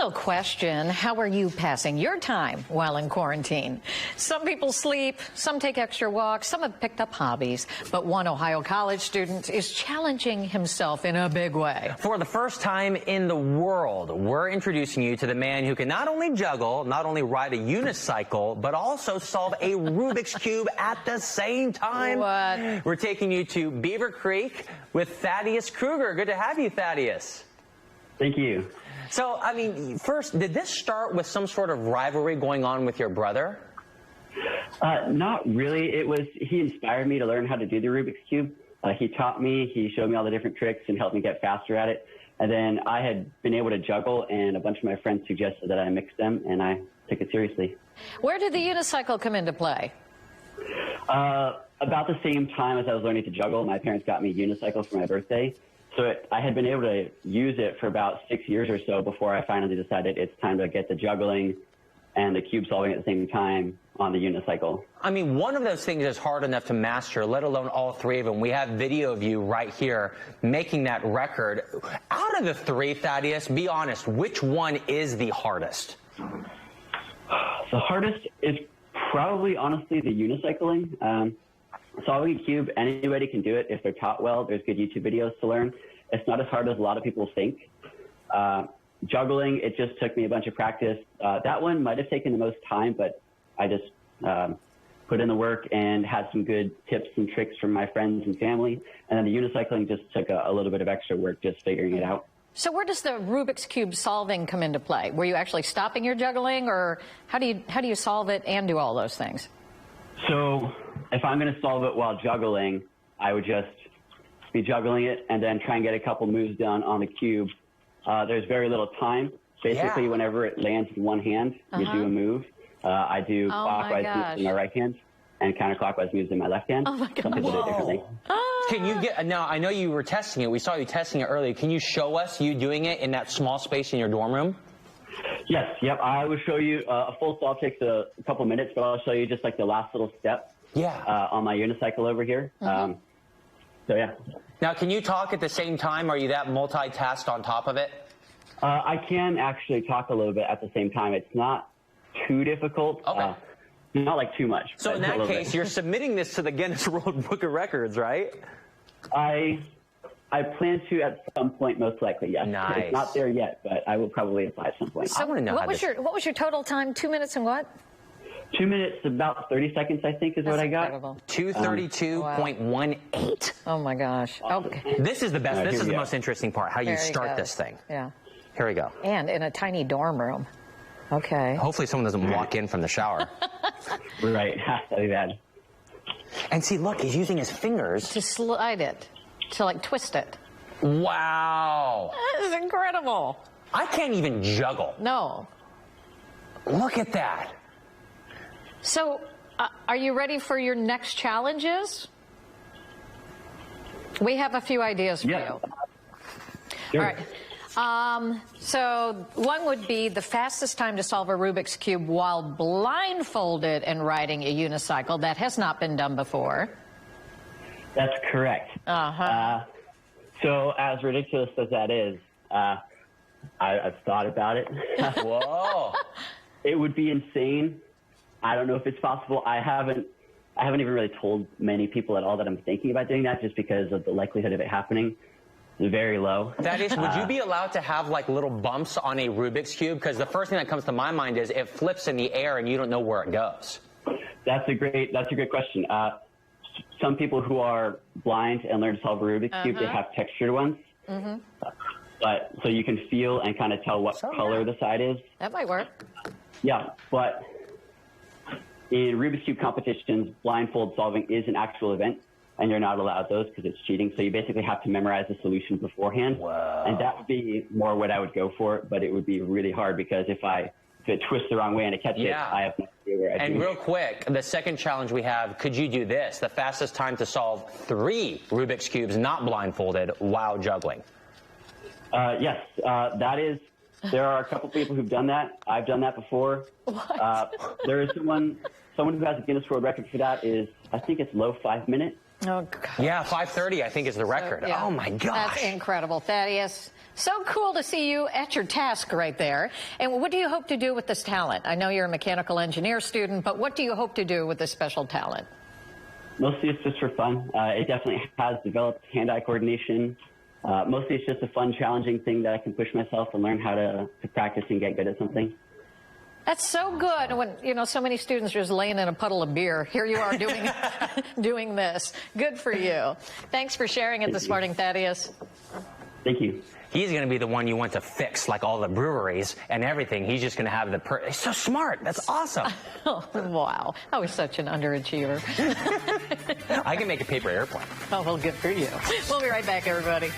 Typical question, how are you passing your time while in quarantine? Some people sleep, some take extra walks, some have picked up hobbies, but one Ohio college student is challenging himself in a big way. For the first time in the world, we're introducing you to the man who can not only juggle, not only ride a unicycle, but also solve a Rubik's Cube at the same time. What? We're taking you to Beaver Creek with Thaddeus Kruger. Good to have you, Thaddeus. Thank you. So, I mean, first, did this start with some sort of rivalry going on with your brother? Not really. He inspired me to learn how to do the Rubik's Cube. He taught me, he showed me all the different tricks and helped me get faster at it. And then I had been able to juggle, and a bunch of my friends suggested that I mix them, and I took it seriously. Where did the unicycle come into play? About the same time as I was learning to juggle, my parents got me a unicycle for my birthday. So I had been able to use it for about 6 years or so before I finally decided it's time to get the juggling and the cube solving at the same time on the unicycle. I mean, one of those things is hard enough to master, let alone all three of them. We have video of you right here making that record. Out of the three, Thaddeus, be honest, which one is the hardest? The hardest is probably, honestly, the unicycling. Solving a cube, anybody can do it if they're taught well. There's good YouTube videos to learn. It's not as hard as a lot of people think. Juggling, it just took me a bunch of practice. That one might have taken the most time, but I just put in the work and had some good tips and tricks from my friends and family. And then the unicycling just took a little bit of extra work just figuring it out. So where does the Rubik's Cube solving come into play? Were you actually stopping your juggling, or how do you solve it and do all those things? So if I'm going to solve it while juggling, I would just be juggling it and then try and get a couple moves done on the cube. There's very little time. Basically, whenever it lands in one hand, you do a move. I do clockwise moves in my right hand and counterclockwise moves in my left hand. Oh my gosh. Some people do it differently. Can you get, now I know you were testing it. We saw you testing it earlier. Can you show us you doing it in that small space in your dorm room? Yes, yep. I will show you. A full solve takes a couple minutes, but I'll show you just like the last little step. On my unicycle over here. So yeah. Now, can you talk at the same time? Are you that multitasked on top of it? I can actually talk a little bit at the same time. It's not too difficult. Okay. Not like too much. So in that case, you're submitting this to the Guinness World Book of Records, right? I plan to at some point, most likely, yes. Nice. It's not there yet, but I will probably apply at some point. I want to know what was your total time? 2 minutes and what? 2 minutes, about 30 seconds, I think, is what I got. Incredible. 232.18. Oh my gosh. Okay. This is the best. This is the most interesting part, how you start this thing. Yeah. Here we go. And in a tiny dorm room. Okay. Hopefully someone doesn't walk in from the shower. Right. That'd be bad. And see, look, he's using his fingers. To slide it. To like twist it. Wow. That is incredible. I can't even juggle. No. Look at that. So, are you ready for your next challenges? We have a few ideas for you. Sure. All right. So one would be the fastest time to solve a Rubik's Cube while blindfolded and riding a unicycle. That has not been done before. That's correct. So as ridiculous as that is, I've thought about it. Whoa. It would be insane. I don't know if it's possible. I haven't even really told many people at all that I'm thinking about doing that, just because of the likelihood of it happening is very low. That is, would you be allowed to have like little bumps on a Rubik's Cube? Because the first thing that comes to my mind is it flips in the air and you don't know where it goes. That's a great question. Some people who are blind and learn to solve a Rubik's Cube, they have textured ones. But so you can feel and kind of tell what color the side is. That might work. Yeah, but in Rubik's Cube competitions, blindfold solving is an actual event, and you're not allowed those because it's cheating. So you basically have to memorize the solution beforehand. Wow. And that would be more what I would go for, but it would be really hard because if it twists the wrong way and I catch it, I have no idea where I do. And real quick, the second challenge we have, could you do this? The fastest time to solve 3 Rubik's Cubes not blindfolded while juggling. Yes, that is. There are a couple people who've done that. I've done that before. There is someone who has a Guinness World Record for that. I think it's low 5 minutes. Oh, God. Yeah, 5:30, I think, is the record. So, yeah. Oh, my gosh. That's incredible. Thaddeus, So cool to see you at your task right there. And what do you hope to do with this talent? I know you're a mechanical engineer student, but what do you hope to do with this special talent? Mostly it's just for fun. It definitely has developed hand-eye coordination. Mostly it's just a fun, challenging thing that I can push myself and learn how to practice and get good at something. That's so good. When, you know, so many students are just laying in a puddle of beer. Here you are doing, doing this. Good for you. Thanks for sharing it this morning, Thaddeus. Thank you. He's going to be the one you want to fix, like all the breweries and everything. He's just going to have the he's so smart. That's awesome. Oh, wow. I was such an underachiever. I can make a paper airplane. Oh, well, good for you. We'll be right back, everybody.